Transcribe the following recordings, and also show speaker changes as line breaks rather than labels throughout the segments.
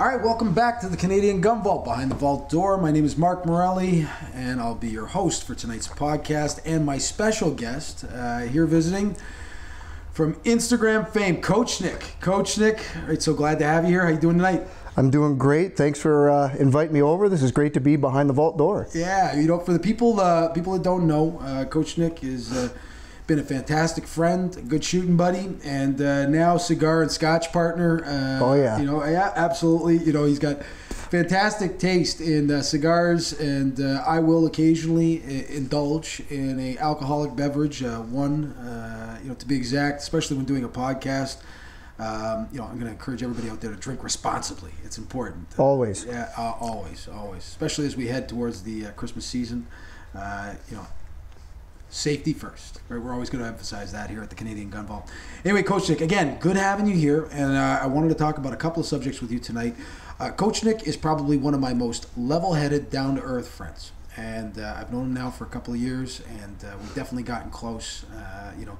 All right, welcome back to the Canadian Gun Vault, Behind the Vault Door. My name is Mark Morelli, and I'll be your host for tonight's podcast. And my special guest here visiting from Instagram fame, Coach Nick. Coach Nick, all right, so glad to have you here. How you doing tonight?
I'm doing great. Thanks for inviting me over. This is great to be behind the vault door.
Yeah, you know, for the people that don't know, Coach Nick has been a fantastic friend, a good shooting buddy, and now cigar and scotch partner.
Oh yeah.
You know, yeah, absolutely. You know, he's got fantastic taste in cigars, and I will occasionally indulge in a alcoholic beverage, one, you know, to be exact, especially when doing a podcast. You know, I'm going to encourage everybody out there to drink responsibly. It's important.
Always.
Yeah, always. Especially as we head towards the Christmas season. You know, safety first. Right? We're always going to emphasize that here at the Canadian Gun Vault. Anyway, Coach Nick, again, good having you here. And I wanted to talk about a couple of subjects with you tonight. Coach Nick is probably one of my most level-headed, down-to-earth friends. And I've known him now for a couple of years, and we've definitely gotten close. You know,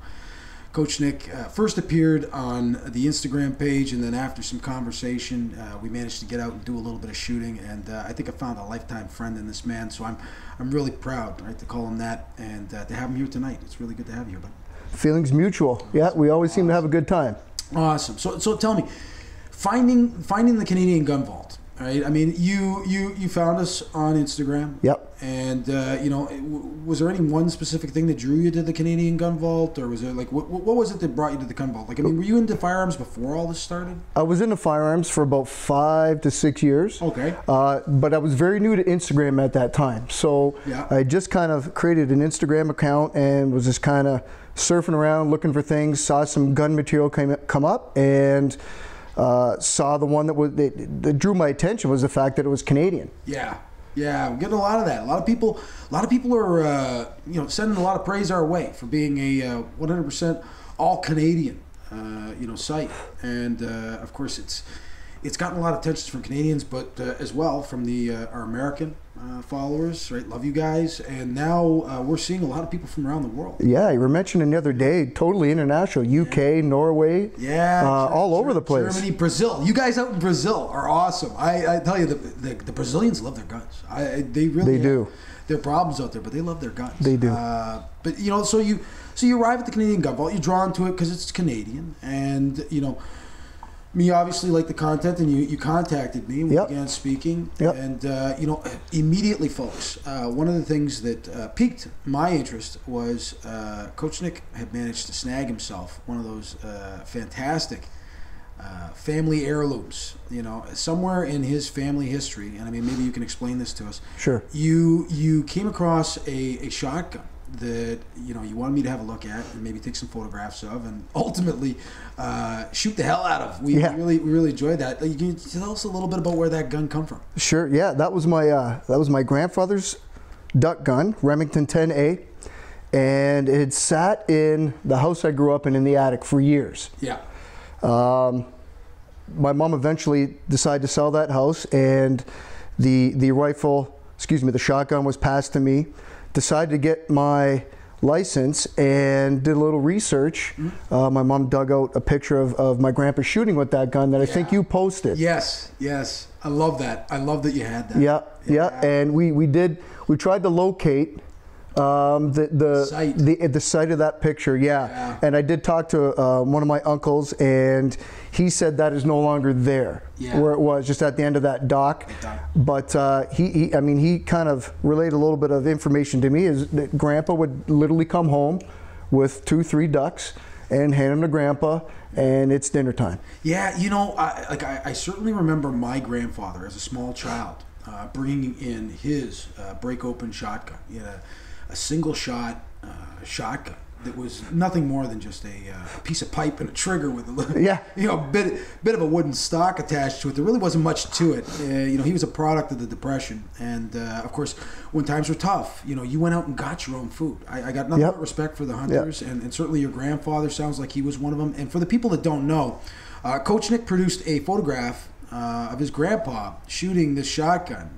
Coach Nick first appeared on the Instagram page, and then after some conversation, we managed to get out and do a little bit of shooting. And I think I found a lifetime friend in this man. So I'm really proud, right, to call him that, and to have him here tonight. It's really good to have you here, bud.
Feelings mutual. Yeah, we always seem to have a good time.
Awesome. So tell me, finding the Canadian Gun Vault. Right. I mean, you found us on Instagram.
Yep.
And you know, was there any one specific thing that drew you to the Canadian Gun Vault, or was there like what was it that brought you to the Gun Vault? Like, I mean, were you into firearms before all this started?
I was into firearms for about 5 to 6 years.
Okay.
But I was very new to Instagram at that time, so yeah. I just kind of created an Instagram account and was just kind of surfing around, looking for things. Saw some gun material come up, and saw the one that drew my attention was the fact that it was Canadian.
Yeah, we're getting a lot of that. A lot of people are you know, sending a lot of praise our way for being a 100% all Canadian you know, site, and of course it's gotten a lot of attention from Canadians, but as well from our American followers, right? Love you guys, and now we're seeing a lot of people from around the world.
Yeah, you were mentioning the other day, totally international. UK, yeah. Norway,
yeah,
all over the place.
Germany, Brazil. You guys out in Brazil are awesome. I tell you, the Brazilians love their guns. They really do. Their problems out there, but they love their guns.
They do.
But you know, so you arrive at the Canadian Gun Vault. You're drawn to it because it's Canadian, and you know. Me obviously like the content, and you contacted me and we began speaking. Yep. And you know, immediately, folks, one of the things that piqued my interest was Coach Nick had managed to snag himself one of those fantastic family heirlooms. You know, somewhere in his family history, and I mean, maybe you can explain this to us.
Sure.
You came across a shotgun that, you know, you wanted me to have a look at and maybe take some photographs of, and ultimately shoot the hell out of. We really enjoyed that. Can you tell us a little bit about where that gun come from? Sure.
Yeah, that was my grandfather's duck gun, Remington 10A, and it had sat in the house I grew up in the attic for years.
Yeah.
My mom eventually decided to sell that house, and the rifle, the shotgun was passed to me. Decided to get my license and did a little research. Mm-hmm. My mom dug out a picture of my grandpa shooting with that gun that I think you posted.
Yes. I love that. I love that you had that.
Yeah. And we tried to locate the site of that picture. Yeah. And I did talk to one of my uncles, and he said that is no longer there, where it was, just at the end of that dock. But he kind of relayed a little bit of information to me, is that Grandpa would literally come home with 2-3 ducks and hand them to Grandpa, and it's dinner time. Yeah,
you know, I certainly remember my grandfather as a small child bringing in his break open shotgun. He had a single shot shotgun that was nothing more than just a piece of pipe and a trigger with a little, you know, bit of a wooden stock attached to it. There really wasn't much to it. You know, he was a product of the Depression, and of course, when times were tough, you know, you went out and got your own food. I got nothing but respect for the hunters, and certainly your grandfather sounds like he was one of them. And for the people that don't know, Coach Nick produced a photograph of his grandpa shooting this shotgun.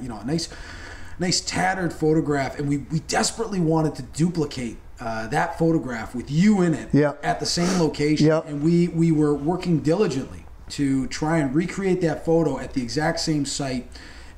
You know, a nice tattered photograph, and we desperately wanted to duplicate that photograph with you in it at the same location. And we were working diligently to try and recreate that photo at the exact same site.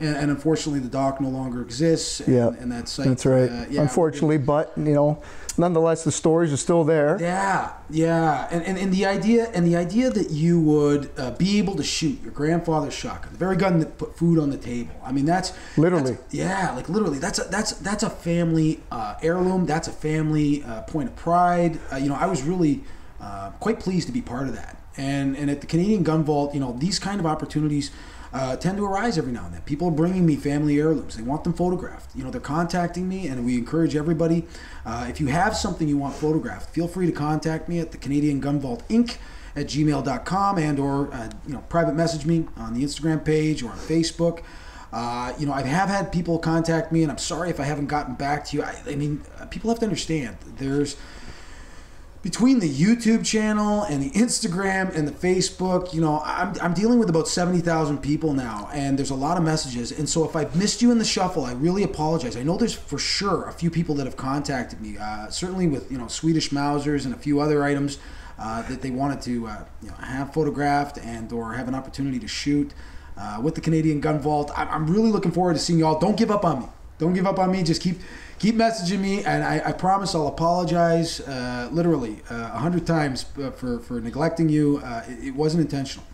And unfortunately, the dock no longer exists. And that site.
That's right. Unfortunately, but nonetheless, the stories are still there.
Yeah. And the idea that you would be able to shoot your grandfather's shotgun, the very gun that put food on the table. I mean, that's
literally.
Literally. That's a family heirloom. That's a family point of pride. I was really quite pleased to be part of that. And at the Canadian Gun Vault, these kind of opportunities tend to arise every now and then. People are bringing me family heirlooms. They want them photographed. They're contacting me, and we encourage everybody. If you have something you want photographed, feel free to contact me at the Canadian Gun Vault Inc. at gmail.com or private message me on the Instagram page or on Facebook. I have had people contact me, and I'm sorry if I haven't gotten back to you. I mean, people have to understand there's between the YouTube channel and the Instagram and the Facebook, I'm dealing with about 70,000 people now, and there's a lot of messages. And so if I've missed you in the shuffle, I really apologize. I know there's for sure a few people that have contacted me, certainly with Swedish Mausers and a few other items that they wanted to have photographed and or have an opportunity to shoot with the Canadian Gun Vault. I'm really looking forward to seeing y'all. Don't give up on me. Don't give up on me. Just keep messaging me, and I promise I'll apologize literally 100 times for neglecting you. It wasn't intentional.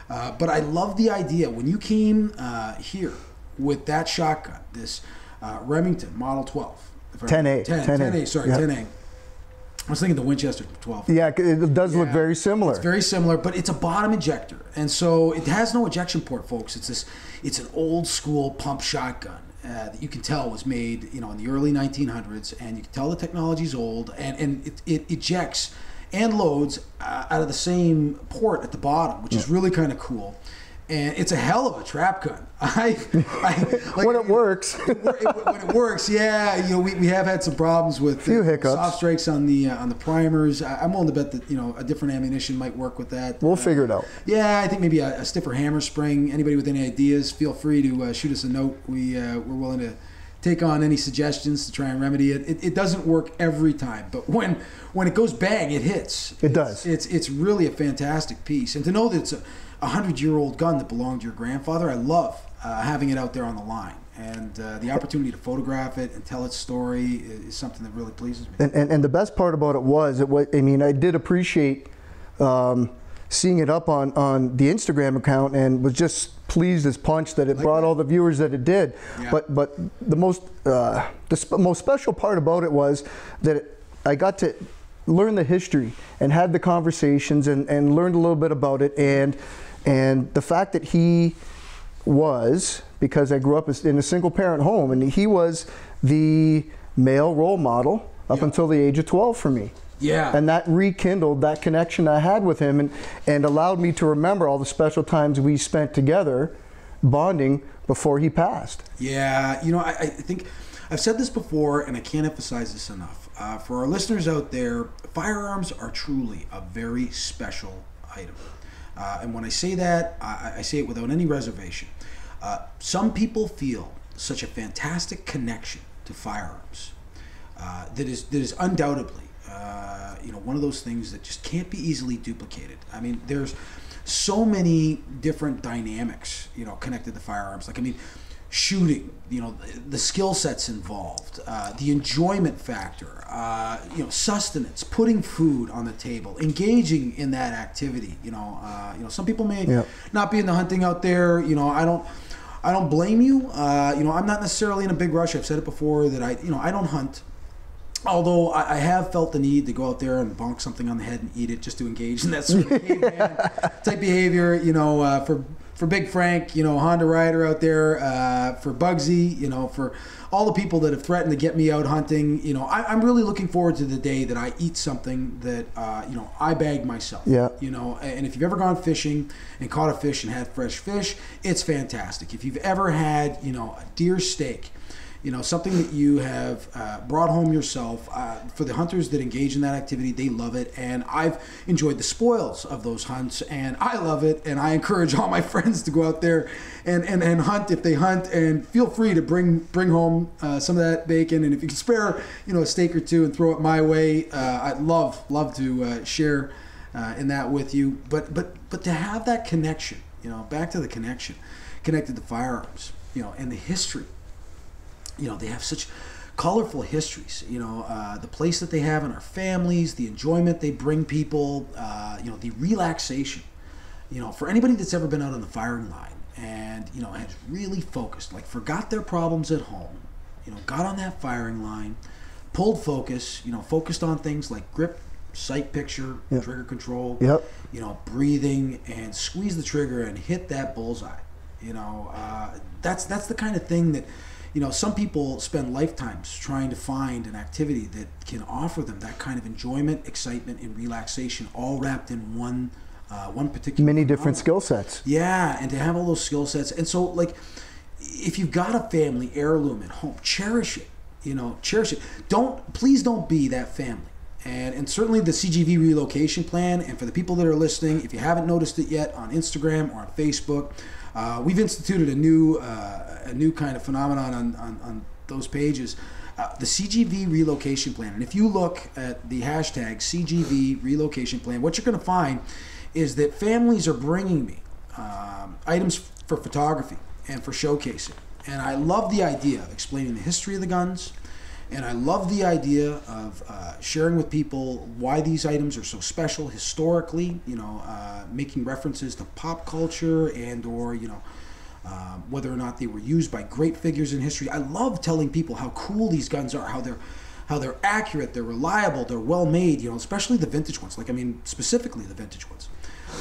But I love the idea. When you came here with that shotgun, this Remington Model 12.
10A.
10A, sorry, 10A. I was thinking the Winchester 12.
Yeah, it does look very similar.
It's very similar, but it's a bottom ejector. And so it has no ejection port, folks. It's an old school pump shotgun. That you can tell was made, in the early 1900s, and you can tell the technology's old, and it ejects and loads out of the same port at the bottom, which is really kind of cool. And it's a hell of a trap gun.
When it works.
When it works, yeah. We have had some problems with
few hiccups.
Soft strikes on the primers. I'm willing to bet that a different ammunition might work with that.
We'll figure it out.
Yeah, I think maybe a stiffer hammer spring. Anybody with any ideas, feel free to shoot us a note. We're willing to take on any suggestions to try and remedy it. It doesn't work every time, but when it goes bang, it hits.
It does.
It's really a fantastic piece, and to know that it's a 100-year-old gun that belonged to your grandfather, I love having it out there on the line. And the opportunity to photograph it and tell its story is something that really pleases me.
And the best part about it was, I did appreciate seeing it up on the Instagram account, and was just pleased as punch that it brought all the viewers that it did. Yeah. But the most special part about it was that I got to learn the history and had the conversations and learned a little bit about it, and the fact that he was, because I grew up in a single parent home, and he was the male role model up until the age of 12 for me.
Yeah.
And that rekindled that connection I had with him, and allowed me to remember all the special times we spent together bonding before he passed.
Yeah, I think I've said this before, and I can't emphasize this enough. For our listeners out there, firearms are truly a very special item. And when I say that, I say it without any reservation. Some people feel such a fantastic connection to firearms that is undoubtedly one of those things that just can't be easily duplicated. I mean, there's so many different dynamics, connected to firearms. Shooting, the skill sets involved, the enjoyment factor, sustenance, putting food on the table, engaging in that activity. Some people may not be in the hunting out there. I don't blame you. I'm not necessarily in a big rush. I've said it before that I don't hunt. Although I have felt the need to go out there and bonk something on the head and eat it just to engage in that sort of caveman type behavior, for Big Frank, Honda Rider out there, for Bugsy, for all the people that have threatened to get me out hunting. I'm really looking forward to the day that I eat something that, I bagged myself.
Yeah.
And if you've ever gone fishing and caught a fish and had fresh fish, it's fantastic. If you've ever had, a deer steak, something that you have brought home yourself. For the hunters that engage in that activity, they love it, and I've enjoyed the spoils of those hunts, and I love it, and I encourage all my friends to go out there and hunt if they hunt, and feel free to bring home some of that bacon, and if you can spare a steak or two and throw it my way, I'd love to share in that with you. But to have that connection, back to the connection, connected to firearms, and the history. They have such colorful histories. The place that they have in our families, the enjoyment they bring people, the relaxation. For anybody that's ever been out on the firing line and has really focused, like forgot their problems at home, got on that firing line, pulled focus, focused on things like grip, sight picture, trigger control, breathing, and squeeze the trigger and hit that bullseye. That's the kind of thing that some people spend lifetimes trying to find an activity that can offer them that kind of enjoyment, excitement, and relaxation, all wrapped in one particular
many different skill sets.
Yeah, and to have all those skill sets. And so, like, if you've got a family heirloom at home, cherish it. Cherish it. Please don't be that family. And certainly the CGV relocation plan, and for the people that are listening, if you haven't noticed it yet on Instagram or on Facebook, we've instituted a new kind of phenomenon on those pages. The CGV relocation plan. And if you look at the hashtag CGV relocation plan, what you're going to find is that families are bringing me items for photography and for showcasing. And I love the idea of explaining the history of the guns, and I love the idea of sharing with people why these items are so special historically, making references to pop culture and or, whether or not they were used by great figures in history. I love telling people how cool these guns are, how they're accurate, they're reliable, they're well made, especially the vintage ones. Specifically the vintage ones.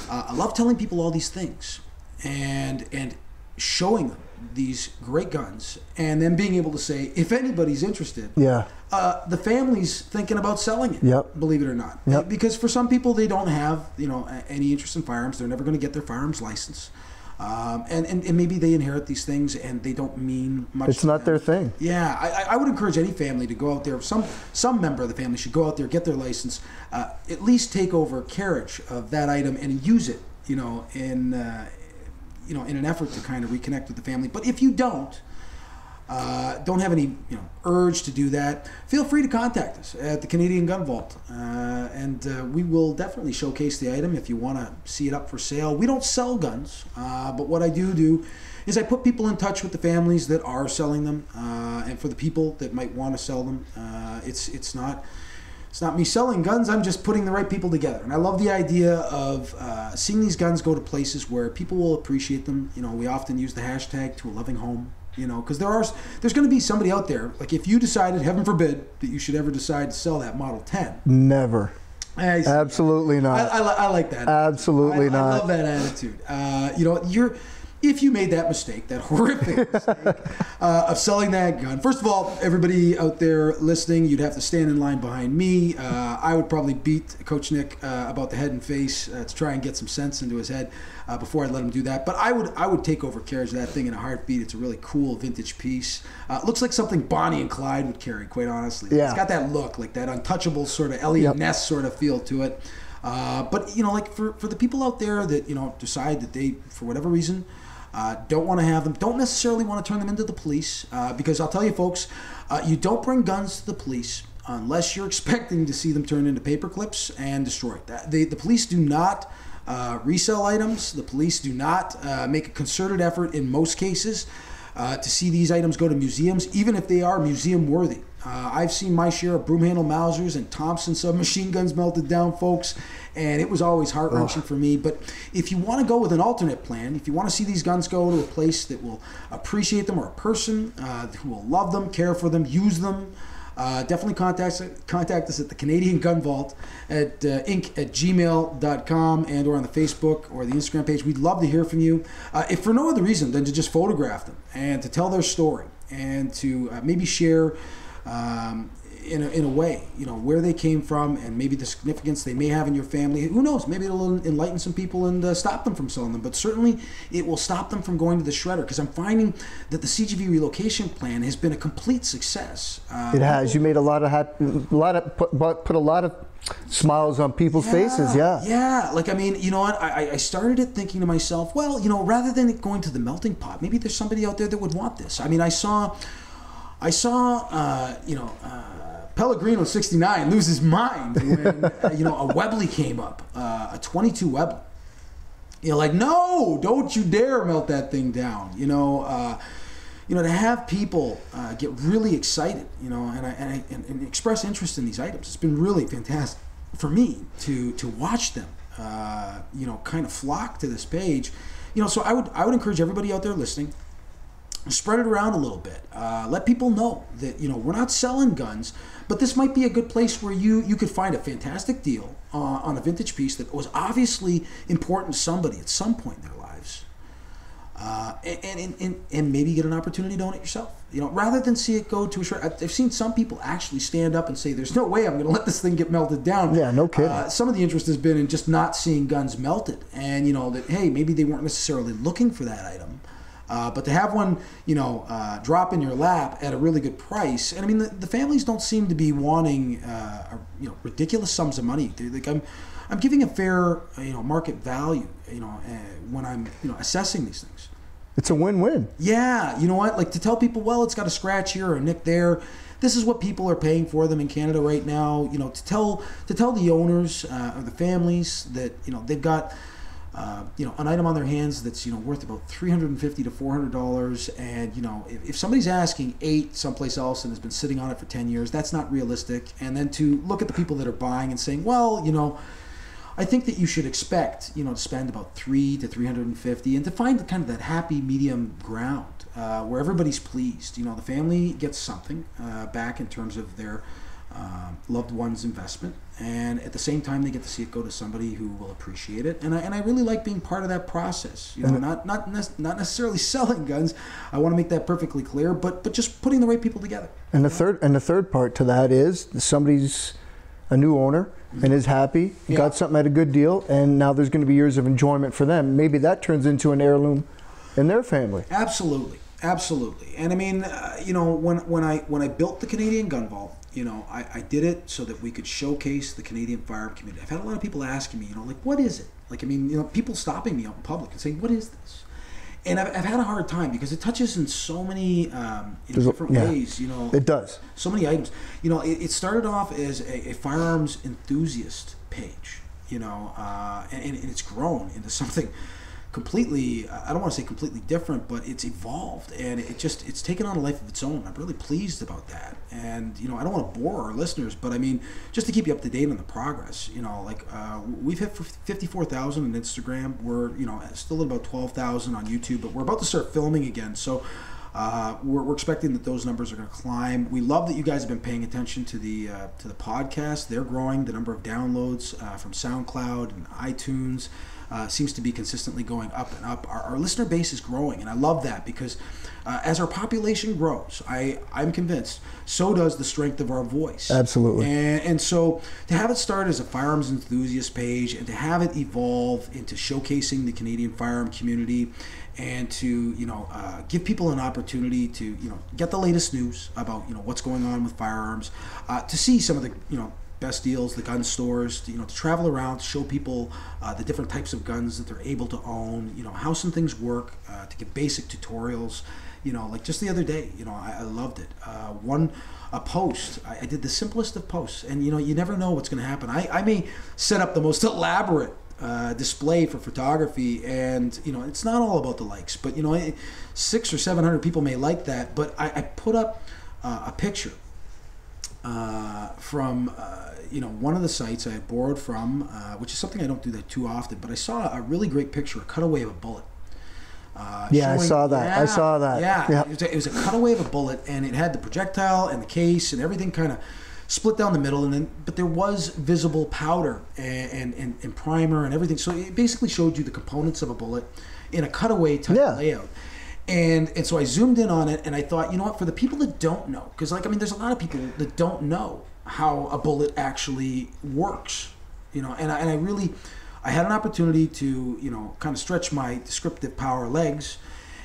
I love telling people all these things and showing them these great guns, and then being able to say, if anybody's interested, the family's thinking about selling it, believe it or not. Because for some people, they don't have any interest in firearms. They're never going to get their firearms license. And maybe they inherit these things and they don't mean much.
It's not their thing.
Yeah, I would encourage any family to go out there. Some member of the family should go out there, get their license, at least take over carriage of that item and use it, in an effort to kind of reconnect with the family. But if you don't have any urge to do that, feel free to contact us at the Canadian Gun Vault, and we will definitely showcase the item if you want to see it up for sale. We don't sell guns, but what I do is I put people in touch with the families that are selling them, and for the people that might want to sell them, it's not me selling guns. I'm just putting the right people together. And I love the idea of seeing these guns go to places where people will appreciate them. We often use the hashtag to a loving home, because there's going to be somebody out there, like if you decided, heaven forbid, that you should ever decide to sell that Model 10.
Never. Absolutely not.
I like that.
Absolutely not.
I love that attitude. If you made that mistake, that horrific mistake of selling that gun, first of all, everybody out there listening, you'd have to stand in line behind me. I would probably beat Coach Nick about the head and face to try and get some sense into his head before I'd let him do that. But I would take over carriage of that thing in a heartbeat. It's a really cool vintage piece. Looks like something Bonnie and Clyde would carry, quite honestly.
Yeah.
It's got that look, like that untouchable sort of Elliot Ness sort of feel to it. But like for the people out there that decide that they, for whatever reason, don't want to have them, don't necessarily want to turn them into the police, because I'll tell you folks, you don't bring guns to the police unless you're expecting to see them turned into paper clips and destroyed. The police do not resell items. The police do not make a concerted effort in most cases to see these items go to museums, even if they are museum worthy. I've seen my share of broom handle Mausers and Thompson submachine guns melted down, folks, and it was always heart-wrenching for me. But if you want to go with an alternate plan, if you want to see these guns go to a place that will appreciate them, or a person who will love them, care for them, use them, definitely contact us at the Canadian Gun Vault at inc@gmail.com and or on the Facebook or the Instagram page. We'd love to hear from you, if for no other reason than to just photograph them and to tell their story and to maybe share in a way, where they came from and maybe the significance they may have in your family. Who knows? Maybe it'll enlighten some people and stop them from selling them. But certainly, it will stop them from going to the shredder, because I'm finding that the CGV relocation plan has been a complete success.
It has. You made put a lot of smiles on people's faces.
Yeah. Like, I mean, you know what? I started it thinking to myself, well, rather than it going to the melting pot, maybe there's somebody out there that would want this. I mean, I saw Pellegrino 69 loses his mind when a Webley came up, a 22 Webley. Like, no, don't you dare melt that thing down. To have people get really excited, and express interest in these items. It's been really fantastic for me to watch them, kind of flock to this page. So I would encourage everybody out there listening, spread it around a little bit. Let people know that, we're not selling guns, but this might be a good place where you could find a fantastic deal on a vintage piece that was obviously important to somebody at some point in their lives. And maybe get an opportunity to own it yourself. Rather than see it go to a shred. I've seen some people actually stand up and say, there's no way I'm going to let this thing get melted down.
Yeah, no kidding.
Some of the interest has been in just not seeing guns melted. And, that, hey, maybe they weren't necessarily looking for that item. But to have one, drop in your lap at a really good price, and I mean, the families don't seem to be wanting, ridiculous sums of money. They're like, I'm giving a fair, market value, when I'm, assessing these things.
It's a win-win.
Yeah, you know what? Like, to tell people, well, it's got a scratch here or a nick there. This is what people are paying for them in Canada right now. To tell the owners or the families that they've got. An item on their hands that's worth about $350 to $400, and if somebody's asking $8 someplace else and has been sitting on it for 10 years, that's not realistic. And then to look at the people that are buying and saying, well, I think that you should expect to spend about $300 to $350, and to find kind of that happy medium ground where everybody's pleased. The family gets something back in terms of their loved one's investment, and at the same time they get to see it go to somebody who will appreciate it. And I really like being part of that process. Not necessarily selling guns. I want to make that perfectly clear, but just putting the right people together.
And the third part to that is somebody's a new owner and is happy, got something at a good deal, and now there's going to be years of enjoyment for them. Maybe that turns into an heirloom in their family.
Absolutely. And I mean, when I built the Canadian Gun Vault, I did it so that we could showcase the Canadian firearm community. I've had a lot of people asking me, like, what is it? Like, I mean, people stopping me out in public and saying, what is this? And I've had a hard time because it touches in so many different ways.
It does.
So many items. It started off as a firearms enthusiast page, and it's grown into something completely, I don't want to say completely different, but it's evolved, and it's taken on a life of its own. I'm really pleased about that. And I don't want to bore our listeners, but I mean, just to keep you up to date on the progress, we've hit 54,000 on Instagram. We're still at about 12,000 on YouTube, but we're about to start filming again, so we're expecting that those numbers are going to climb. We love that you guys have been paying attention to the podcast. They're growing. The number of downloads from SoundCloud and iTunes seems to be consistently going up and up. Our listener base is growing, and I love that because as our population grows, I'm convinced, so does the strength of our voice.
Absolutely.
And so to have it start as a firearms enthusiast page and to have it evolve into showcasing the Canadian firearm community and to give people an opportunity to get the latest news about what's going on with firearms, to see some of the best deals, the gun stores, to travel around, to show people the different types of guns that they're able to own, how some things work, to give basic tutorials, like just the other day, I loved it. A post, I did the simplest of posts, and you never know what's going to happen. I may set up the most elaborate display for photography, and it's not all about the likes, but 600 or 700 people may like that, but I put up a picture from one of the sites I had borrowed from, which is something I don't do that too often, but I saw a really great picture, a cutaway of a bullet.
I saw that. I saw that.
Yeah. It was a cutaway of a bullet, and it had the projectile and the case and everything kind of split down the middle, but there was visible powder and primer and everything. So it basically showed you the components of a bullet in a cutaway type layout. And so I zoomed in on it, and I thought, for the people that don't know, because there's a lot of people that don't know how a bullet actually works, and I had an opportunity to, kind of stretch my descriptive power legs,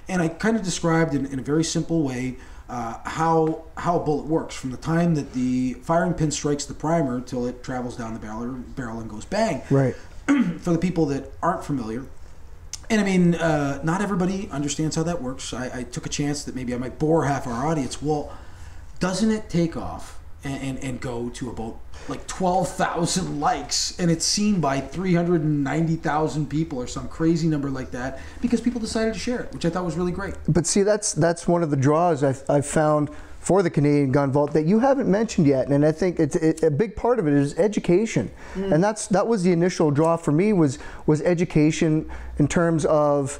and I kind of described in a very simple way how a bullet works from the time that the firing pin strikes the primer till it travels down the barrel and goes bang.
Right.
For the people that aren't familiar. And not everybody understands how that works. I took a chance that maybe I might bore half our audience. Well, doesn't it take off and go to about like 12,000 likes, and it's seen by 390,000 people or some crazy number like that, because people decided to share it, which I thought was really great.
But see, that's one of the draws I've found for the Canadian Gun Vault that you haven't mentioned yet, and I think a big part of it is education, and that was the initial draw for me, was education in terms of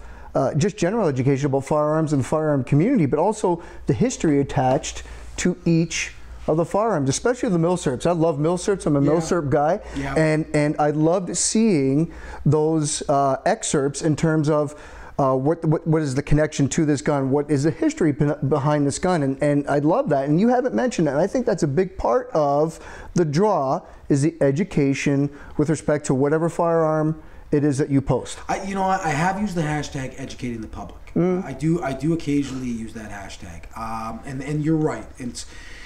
just general education about firearms and the firearm community, but also the history attached to each of the firearms, especially the milsurps. I love milsurps. I'm a milsurp guy, and I loved seeing those excerpts in terms of what is the connection to this gun, what is the history behind this gun, and I love that. And you haven't mentioned that, and I think that's a big part of the draw, is the education with respect to whatever firearm it is that you post.
I have used the hashtag educating the public. I do occasionally use that hashtag, and you're right.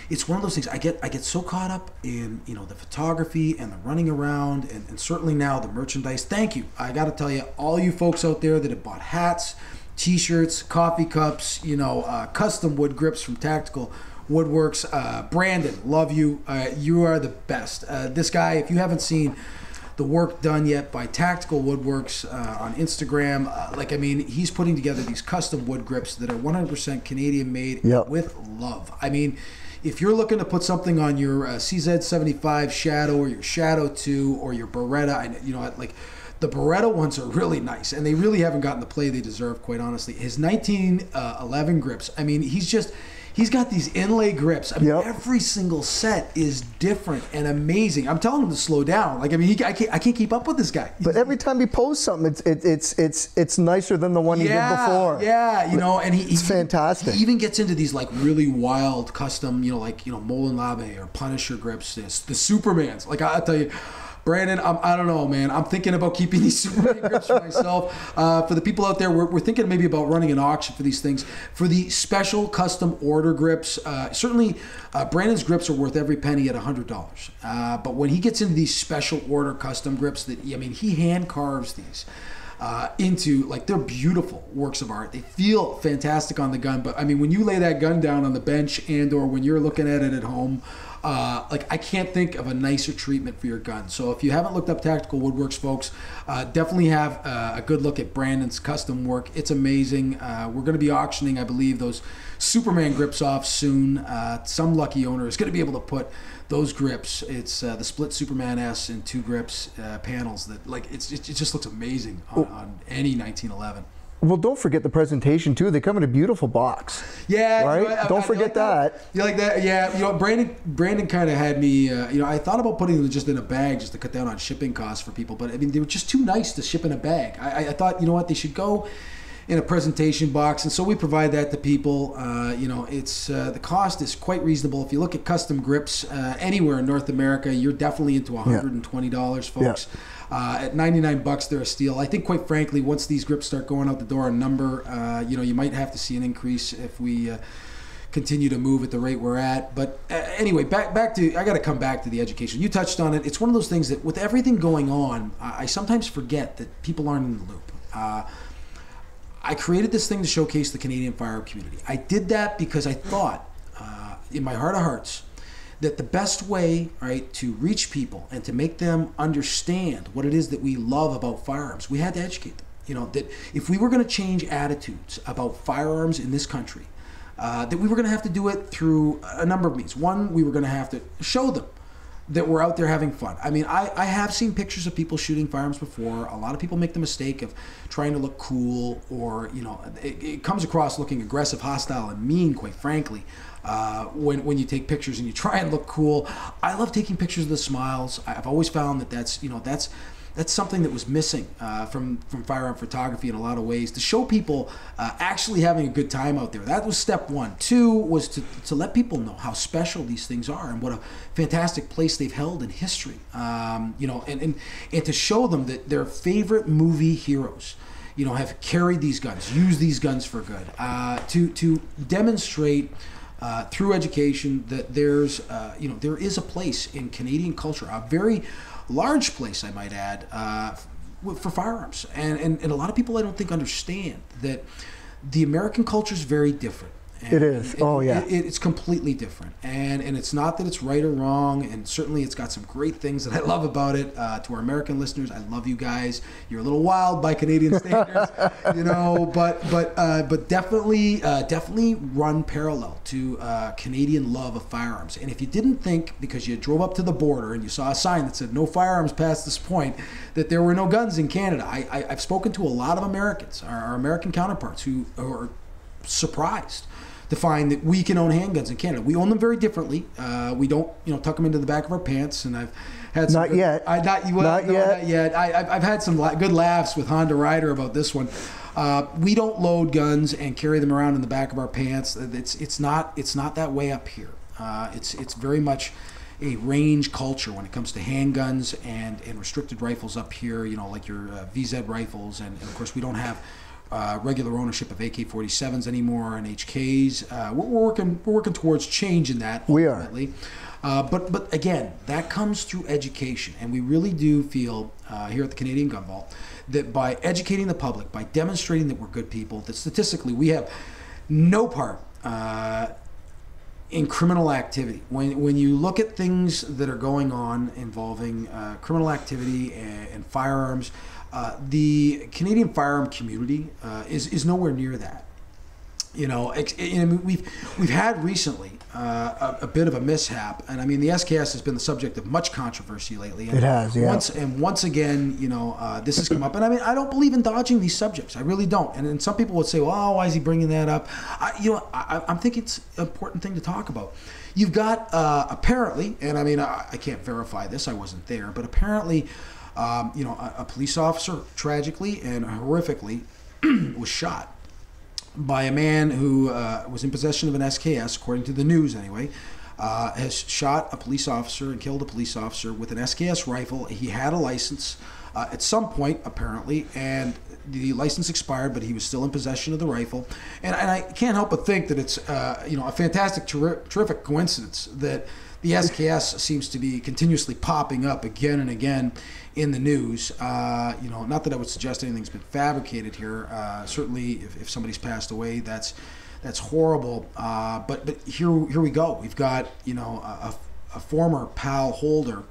It's one of those things. I get so caught up in the photography and the running around, and certainly now the merchandise. Thank you. I got to tell you, all you folks out there that have bought hats, T-shirts, coffee cups, custom wood grips from Tactical Woodworks. Brandon, love you. You are the best. This guy, if you haven't seen the work done yet by Tactical Woodworks on Instagram, he's putting together these custom wood grips that are 100% Canadian made with love. I mean, if you're looking to put something on your CZ75 Shadow or your Shadow 2 or your Beretta, the Beretta ones are really nice, and they really haven't gotten the play they deserve, quite honestly. His 1911 grips, he's got these inlay grips. Every single set is different and amazing. I'm telling him to slow down. I can't keep up with this guy.
But every time he posts something, it's nicer than the one he did before.
Yeah, and
it's fantastic.
He even gets into these really wild custom, Molen Labe or Punisher grips. The Supermans. I'll tell you, Brandon, I don't know, man. I'm thinking about keeping these Superman grips for myself. For the people out there, we're thinking maybe about running an auction for these things. For the special custom order grips, certainly Brandon's grips are worth every penny at $100. But when he gets into these special order custom grips, he hand carves these into, they're beautiful works of art. They feel fantastic on the gun, but when you lay that gun down on the bench or when you're looking at it at home, I can't think of a nicer treatment for your gun. So if you haven't looked up Tactical Woodworks, folks, definitely have a good look at Brandon's custom work. It's amazing. We're going to be auctioning, I believe, those Superman grips off soon. Some lucky owner is going to be able to put those grips. It's the split Superman S and 2 grips panels that it just looks amazing on any 1911.
Well, don't forget the presentation too. They come in a beautiful box.
Yeah,
right. Don't forget that.
You like that? Yeah. Brandon kind of had me. I thought about putting them just in a bag just to cut down on shipping costs for people, but they were just too nice to ship in a bag. I thought, they should go in a presentation box, and so we provide that to people. It's the cost is quite reasonable. If you look at custom grips anywhere in North America, you're definitely into $120, folks. At $99, they're a steal. I think, quite frankly, once these grips start going out the door in number, you might have to see an increase if we continue to move at the rate we're at. But anyway, back to, I got to come back to the education. You touched on it. It's one of those things that with everything going on, I sometimes forget that people aren't in the loop. I created this thing to showcase the Canadian firearm community. I did that because I thought, in my heart of hearts, that the best way, to reach people and to make them understand what it is that we love about firearms, we had to educate them. That if we were going to change attitudes about firearms in this country, that we were going to have to do it through a number of means. One, we were going to have to show them that we're out there having fun. I have seen pictures of people shooting firearms before. A lot of people make the mistake of trying to look cool, or it comes across looking aggressive, hostile, and mean, quite frankly. When you take pictures and you try and look cool. I love taking pictures of the smiles. I've always found that that's something that was missing from firearm photography in a lot of ways, to show people actually having a good time out there. That was step one. 2 was to let people know how special these things are and what a fantastic place they've held in history. And to show them that their favorite movie heroes have carried these guns, used these guns for good, to demonstrate through education that there is a place in Canadian culture, a very large place, I might add, for firearms. And a lot of people, I don't think, understand that the American culture is very different. And
it is.
It's completely different, and it's not that it's right or wrong, and certainly it's got some great things that I love about it. To our American listeners, I love you guys. You're a little wild by Canadian standards, but definitely run parallel to Canadian love of firearms. And if you didn't think because you drove up to the border and you saw a sign that said no firearms past this point, that there were no guns in Canada, I've spoken to a lot of Americans, our American counterparts, who are surprised to find that we can own handguns in Canada. We own them very differently. We don't, tuck them into the back of our pants. And I've had some
not yet.
Not yet. I've had some good laughs with Honda Rider about this one. We don't load guns and carry them around in the back of our pants. It's not that way up here. It's very much a range culture when it comes to handguns and restricted rifles up here. Like your VZ rifles, and of course we don't have regular ownership of AK-47s anymore and HKs. We're working towards changing that ultimately.
We are.
But again, that comes through education, and we really do feel here at the Canadian Gun Vault that by educating the public, by demonstrating that we're good people, that statistically we have no part in criminal activity. When you look at things that are going on involving criminal activity and firearms, the Canadian firearm community is nowhere near that. We've had recently a bit of a mishap, and I mean the SKS has been the subject of much controversy lately. And
it has, yeah.
Once again, this has come up, and I mean I don't believe in dodging these subjects. I really don't. And some people would say, "Well, why is he bringing that up?" I'm thinking it's an important thing to talk about. You've got apparently, and I mean I can't verify this. I wasn't there, but apparently. A police officer tragically and horrifically was shot by a man who was in possession of an SKS, according to the news anyway, has shot a police officer and killed a police officer with an SKS rifle. He had a license at some point, apparently, and the license expired, but he was still in possession of the rifle. And I can't help but think that it's a fantastic, terrific coincidence that the SKS seems to be continuously popping up again and again in the news. Not that I would suggest anything's been fabricated here. Certainly, if somebody's passed away, that's horrible. But here we go. We've got a former PAL holder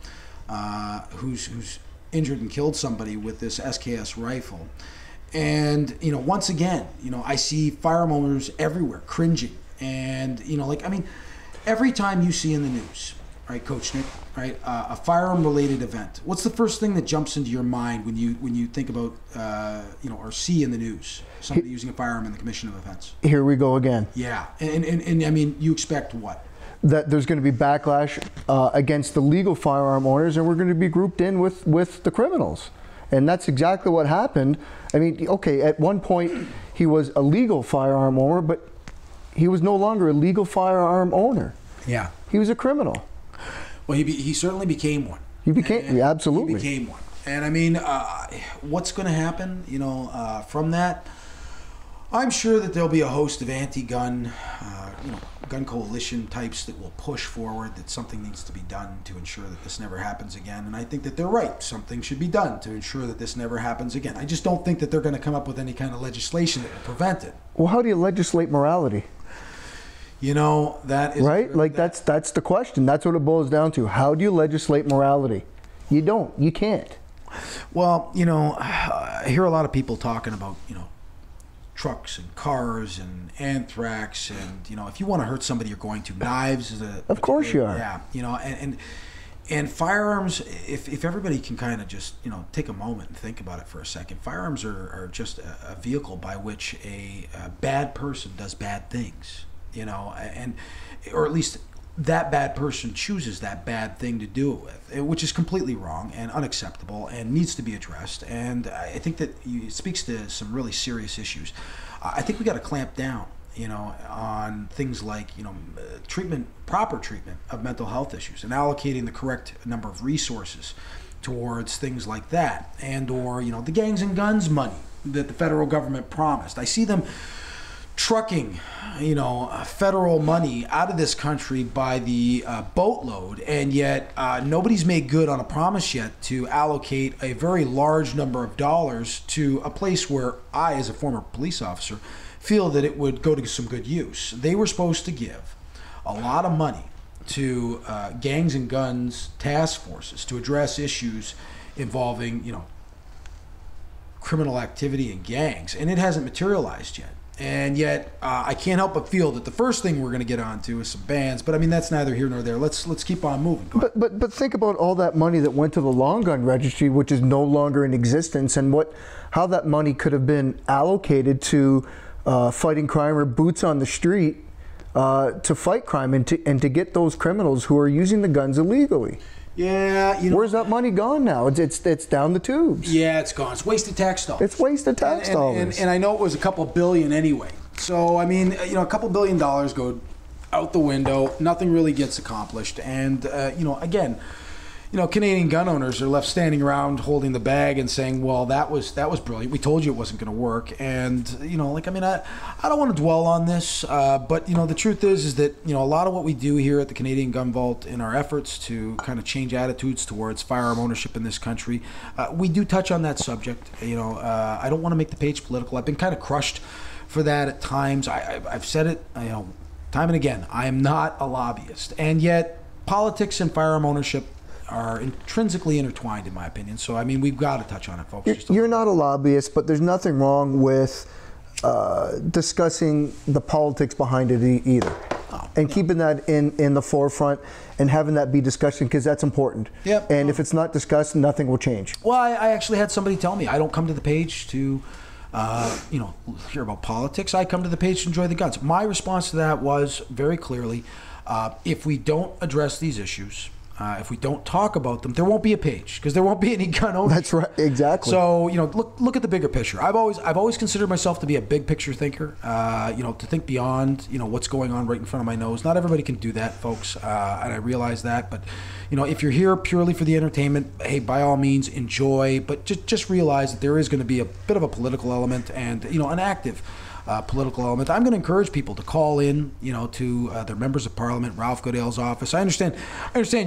who's injured and killed somebody with this SKS rifle. And once again, I see firearm owners everywhere cringing. And every time you see in the news, right, Coach Nick, right, a firearm-related event, what's the first thing that jumps into your mind when you think about, or see in the news somebody using a firearm in the commission of offense?
Here we go again.
Yeah, and I mean, you expect what?
That there's going to be backlash against the legal firearm owners, and we're going to be grouped in with the criminals. And that's exactly what happened. I mean, okay, at one point he was a legal firearm owner, but he was no longer a legal firearm owner. Yeah. He was a criminal.
Well, he certainly became one.
He became, absolutely.
He became one. And I mean, what's going to happen, from that? I'm sure that there'll be a host of anti-gun, gun coalition types that will push forward that something needs to be done to ensure that this never happens again. And I think that they're right. Something should be done to ensure that this never happens again. I just don't think that they're going to come up with any kind of legislation that will prevent it.
Well, how do you legislate morality?
That is
right. That's the question. That's what it boils down to. How do you legislate morality? You don't. You can't.
Well, I hear a lot of people talking about trucks and cars and anthrax, and if you want to hurt somebody, you're going to. Knives is a
of course you are.
Yeah, and firearms. If everybody can kind of just take a moment and think about it for a second, firearms are just a vehicle by which a bad person does bad things. Or at least that bad person chooses that bad thing to do it with, which is completely wrong and unacceptable and needs to be addressed. And I think that it speaks to some really serious issues. I think we got to clamp down, on things like, proper treatment of mental health issues and allocating the correct number of resources towards things like that, and or the gangs and guns money that the federal government promised. I see them trucking, federal money out of this country by the boatload, and yet nobody's made good on a promise yet to allocate a very large number of dollars to a place where I, as a former police officer, feel that it would go to some good use. They were supposed to give a lot of money to gangs and guns task forces to address issues involving, criminal activity in gangs, and it hasn't materialized yet. And yet, I can't help but feel that the first thing we're going to get onto is some bans. But I mean, that's neither here nor there. Let's keep on moving.
But think about all that money that went to the long gun registry, which is no longer in existence, and how that money could have been allocated to fighting crime or boots on the street to fight crime and to get those criminals who are using the guns illegally.
Yeah,
where's that money gone now? It's down the tubes.
Yeah, it's gone. It's wasted tax dollars.
It's wasted tax dollars.
And I know it was a couple billion anyway. So I mean, a couple $1 billion go out the window. Nothing really gets accomplished. And again, Canadian gun owners are left standing around holding the bag and saying, well, that was brilliant. We told you it wasn't going to work. And, I don't want to dwell on this, but, the truth is that, a lot of what we do here at the Canadian Gun Vault in our efforts to kind of change attitudes towards firearm ownership in this country, we do touch on that subject. I don't want to make the page political. I've been kind of crushed for that at times. I've said it, time and again. I am not a lobbyist. And yet, politics and firearm ownership are intrinsically intertwined, in my opinion. So, we've got to touch on it, folks.
You're not a lobbyist, but there's nothing wrong with discussing the politics behind it either. And keeping that in the forefront and having that be discussion, because that's important.
Yep.
And if it's not discussed, nothing will change.
Well, I actually had somebody tell me, I don't come to the page to hear about politics. I come to the page to enjoy the guns. My response to that was very clearly, if we don't address these issues, if we don't talk about them, there won't be a page, because there won't be any gun owners.
That's right, exactly.
So look at the bigger picture. I've always considered myself to be a big picture thinker. To think beyond what's going on right in front of my nose. Not everybody can do that, folks, and I realize that. But if you're here purely for the entertainment, hey, by all means enjoy. But just realize that there is going to be a bit of a political element and an active political element. I'm going to encourage people to call in, to their members of parliament, Ralph Goodale's office. I understand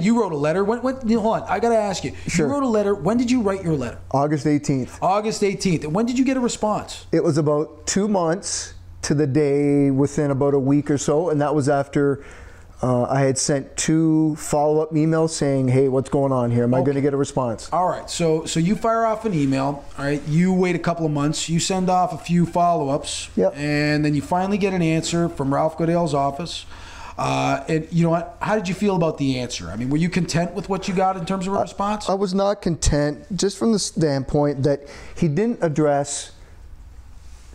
you wrote a letter. When hold on, I got to ask you.
Sure.
You wrote a letter. When did you write your letter?
August 18th.
August 18th. And when did you get a response?
It was about 2 months to the day within about a week or so, and that was after I had sent 2 follow-up emails saying, hey, what's going on here? Am I going to get a response?
All right. So you fire off an email. All right. You wait a couple of months. You send off a few follow-ups.
Yep.
And then you finally get an answer from Ralph Goodale's office. And you know what? How did you feel about the answer? Were you content with what you got in terms of a response?
I was not content, just from the standpoint that he didn't address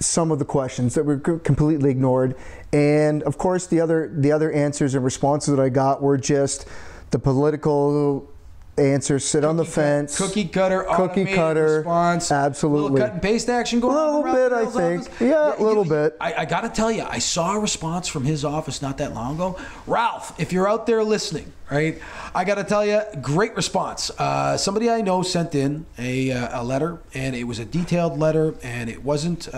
some of the questions that were completely ignored, and of course the other answers and responses that I got were just the political answers, sit on the fence,
cookie cutter response,
absolutely,
little cut and paste action going on.
A little bit, I think. Yeah, a little bit.
I got to tell you, I saw a response from his office not that long ago. Ralph, if you're out there listening, right, I got to tell you, great response. Somebody I know sent in a letter, and it was a detailed letter, and it wasn't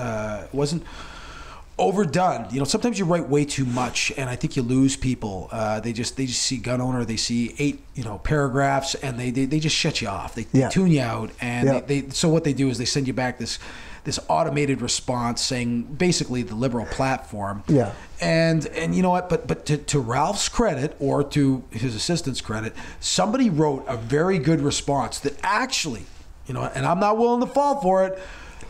overdone. Sometimes you write way too much, and I think you lose people. They just see gun owner, they see 8 paragraphs, and they just shut you off. They tune you out, and so what they do is they send you back this automated response saying basically the liberal platform.
Yeah.
And you know what? But to Ralph's credit, or to his assistant's credit, somebody wrote a very good response that actually, and I'm not willing to fall for it,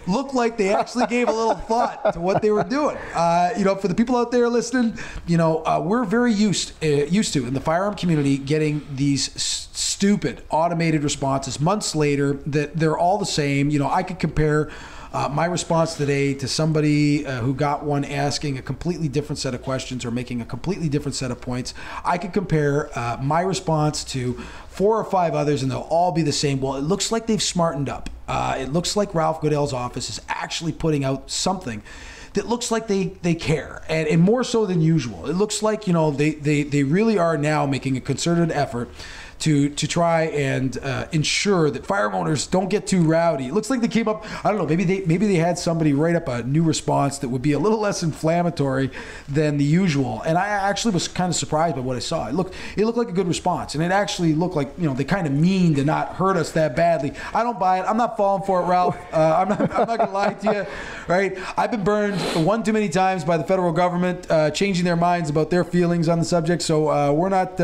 looked like they actually gave a little thought to what they were doing. For the people out there listening, we're very used to in the firearm community getting these stupid automated responses months later that they're all the same. I could compare my response today to somebody who got one asking a completely different set of questions or making a completely different set of points. I could compare my response to 4 or 5 others, and they'll all be the same. Well, it looks like they've smartened up. It looks like Ralph Goodale's office is actually putting out something that looks like they care, and more so than usual. It looks like they really are now making a concerted effort to try and ensure that firearm owners don't get too rowdy. It looks like they came up, I don't know, maybe they had somebody write up a new response that would be a little less inflammatory than the usual. And I actually was kind of surprised by what I saw. It looked like a good response, and it actually looked like, they kind of mean to not hurt us that badly. I don't buy it. I'm not falling for it, Ralph. I'm not gonna lie to you, right? I've been burned one too many times by the federal government changing their minds about their feelings on the subject. So we're not.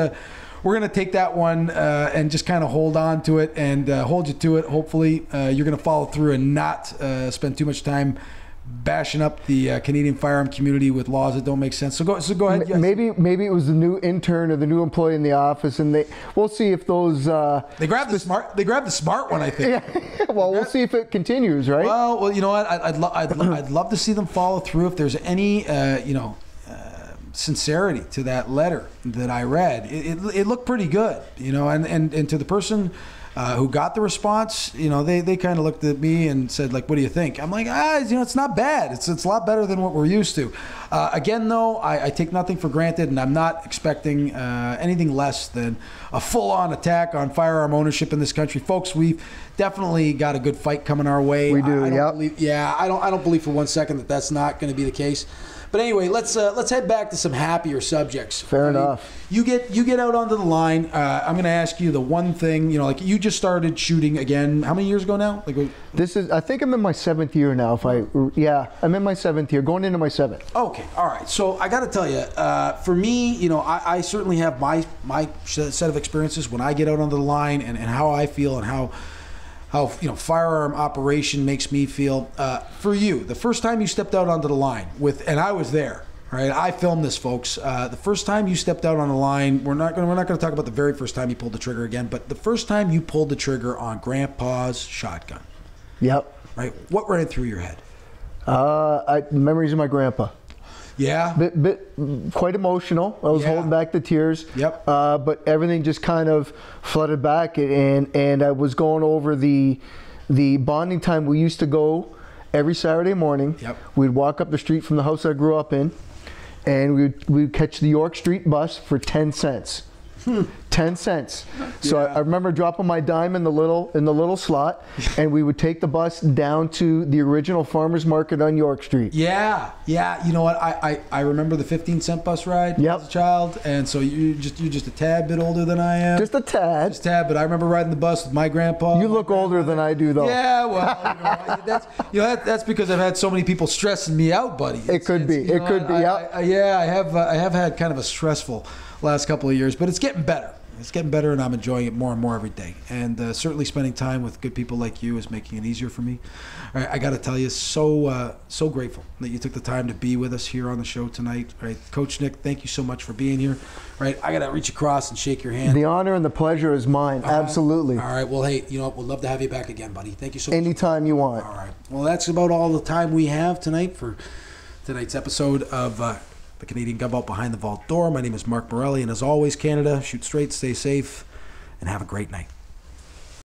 We're going to take that one and just kind of hold on to it and hold you to it. Hopefully, you're going to follow through and not spend too much time bashing up the Canadian firearm community with laws that don't make sense. So go ahead. Yes.
Maybe it was the new intern or the new employee in the office, and we'll see if those
they grabbed the smart one, I think.
Yeah. Well, we'll see if it continues, right?
Well, you know what? I'd love to see them follow through if there's any sincerity to that letter that I read. It looked pretty good, and to the person who got the response, they kind of looked at me and said, like, what do you think? I'm like, it's not bad. It's a lot better than what we're used to. Again, though, I take nothing for granted, and I'm not expecting anything less than a full-on attack on firearm ownership in this country. Folks, we've definitely got a good fight coming our way.
We do,
I don't believe for one second that that's not going to be the case. But anyway, let's head back to some happier subjects.
Fair enough.
You get out onto the line. I'm going to ask you the one thing. Like, you just started shooting again. How many years ago now?
I think I'm in my 7th year now. I'm in my 7th year, going into my 7th.
Okay, all right. So I got to tell you, for me, I certainly have my set of experiences when I get out onto the line and how I feel and how firearm operation makes me feel. For you, the first time you stepped out onto the line and I was there, right? I filmed this, folks. The first time you stepped out on the line, we're not going to talk about the very first time you pulled the trigger again, but the first time you pulled the trigger on Grandpa's shotgun.
Yep.
Right. What ran through your head?
Memories of my grandpa.
Yeah.
Quite emotional. I was holding back the tears.
Yep.
But everything just kind of flooded back, and I was going over the bonding time. We used to go every Saturday morning.
Yep.
We'd walk up the street from the house I grew up in, and we'd catch the York Street bus for 10 cents. 10 cents. So I remember dropping my dime in the little slot, and we would take the bus down to the original farmers market on York Street.
Yeah. You know what? I remember the 15-cent bus ride as a child, and so you're just a tad bit older than I am.
Just a tad.
But I remember riding the bus with my grandpa.
You look older than I do, though.
Yeah, well, that's because I've had so many people stressing me out, buddy.
It could be.
I have had kind of a stressful last couple of years, but it's getting better. It's getting better, and I'm enjoying it more and more every day. And certainly spending time with good people like you is making it easier for me. All right, I got to tell you, so grateful that you took the time to be with us here on the show tonight. Right, Coach Nick, thank you so much for being here. Right, I got to reach across and shake your hand.
The honor and the pleasure is mine. Absolutely.
All right. Well, hey, we'd love to have you back again, buddy. Thank you so much.
Anytime you want.
All right. Well, that's about all the time we have tonight for tonight's episode of the Canadian Gun Vault Behind the Vault Door. My name is Mark Morelli, and as always, Canada, shoot straight, stay safe, and have a great night.